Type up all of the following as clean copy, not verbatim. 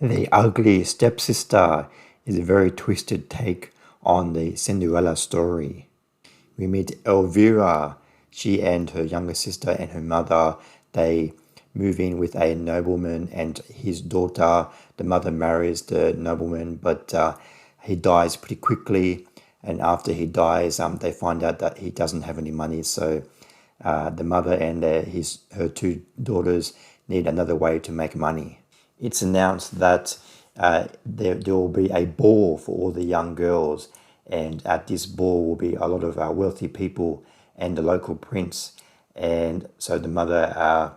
The Ugly Stepsister is a very twisted take on the Cinderella story. We meet Elvira. She and her younger sister and her mother, they move in with a nobleman and his daughter. The mother marries the nobleman, but he dies pretty quickly. And after he dies, they find out that he doesn't have any money. So the mother and her two daughters need another way to make money. It's announced that there will be a ball for all the young girls, and at this ball will be a lot of wealthy people and the local prince. And so the mother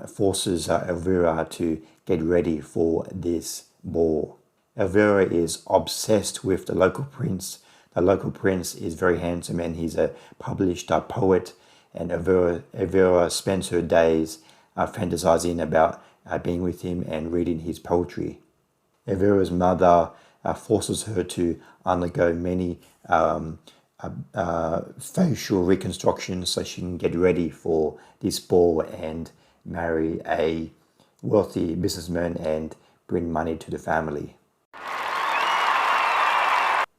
forces Elvira to get ready for this ball. Elvira is obsessed with the local prince. The local prince is very handsome and he's a published poet, and Elvira spends her days fantasizing about being with him and reading his poetry. Elvira's mother forces her to undergo many facial reconstructions so she can get ready for this ball and marry a wealthy businessman and bring money to the family.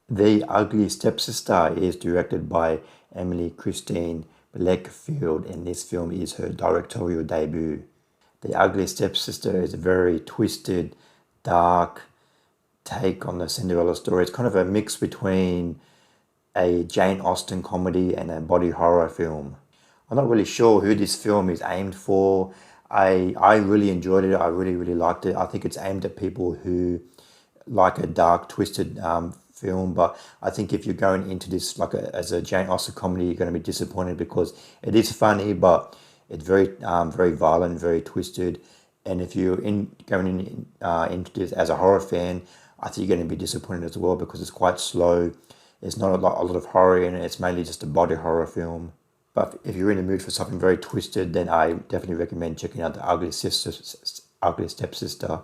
The Ugly Stepsister is directed by Emily Christine Blackfield, and this film is her directorial debut. The Ugly Stepsister is a very twisted, dark take on the Cinderella story. It's kind of a mix between a Jane Austen comedy and a body horror film. I'm not really sure who this film is aimed for. I really enjoyed it. I really liked it. I think it's aimed at people who like a dark, twisted film. But I think if you're going into this as a Jane Austen comedy, you're going to be disappointed because it is funny, but it's very violent, very twisted. And if you're going into this as a horror fan, I think you're going to be disappointed as well because it's quite slow. There's not a lot of horror in it. It's mainly just a body horror film. But if you're in the mood for something very twisted, then I definitely recommend checking out The Ugly Stepsister.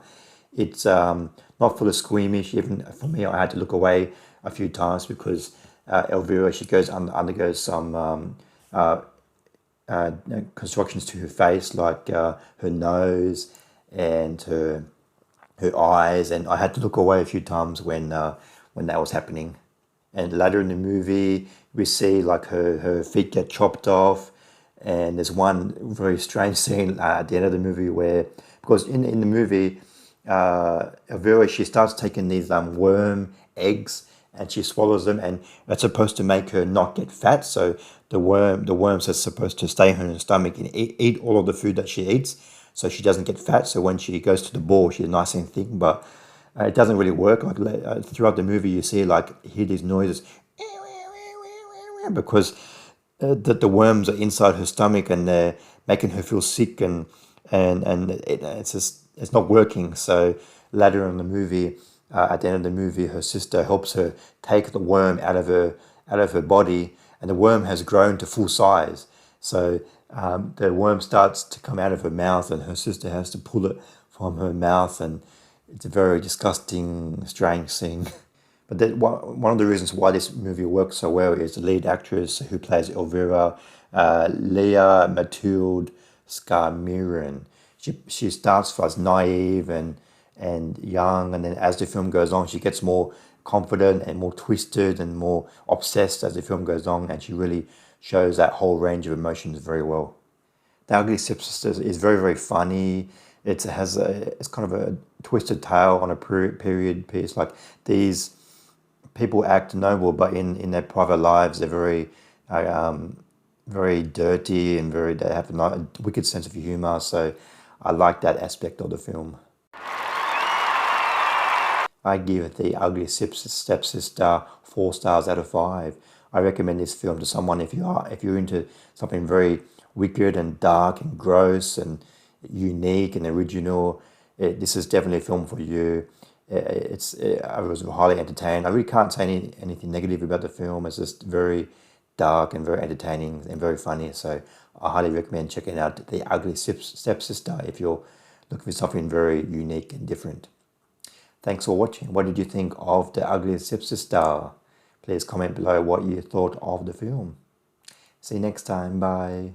It's not full of squeamish. Even for me, I had to look away a few times because Elvira, she undergoes some constructions to her face, like her nose and her eyes, and I had to look away a few times when that was happening. And later in the movie, we see like her feet get chopped off, and there's one very strange scene at the end of the movie where, because in the movie, Elvira, she starts taking these worm eggs and she swallows them, and that's supposed to make her not get fat. So the worms are supposed to stay in her stomach and eat all of the food that she eats, so she doesn't get fat. So when she goes to the ball, she's nice and thick, but it doesn't really work. Like throughout the movie, you see hear these noises because the worms are inside her stomach and they're making her feel sick, and it's not working. So later in the movie, at the end of the movie, her sister helps her take the worm out of her body, and the worm has grown to full size. So the worm starts to come out of her mouth, and her sister has to pull it from her mouth, and it's a very disgusting, strange scene. But one of the reasons why this movie works so well is the lead actress who plays Elvira, Leah Mathilde Skarmiren. She starts as naive and young, and then as the film goes on, she gets more confident and more twisted and more obsessed as the film goes on, and she really shows that whole range of emotions very well. The Ugly Stepsister is very funny. It's kind of a twisted tale on a period piece. Like, these people act noble, but in their private lives, they're very dirty and they have a wicked sense of humor. So I like that aspect of the film. I give The Ugly Stepsister 4 stars out of 5. I recommend this film to someone if you're into something very wicked and dark and gross and unique and original. This is definitely a film for you. I was highly entertained. I really can't say anything negative about the film. It's just very dark and very entertaining and very funny. So I highly recommend checking out The Ugly Stepsister if you're looking for something very unique and different. Thanks for watching. What did you think of The Ugly Stepsister? Please comment below what you thought of the film. See you next time. Bye.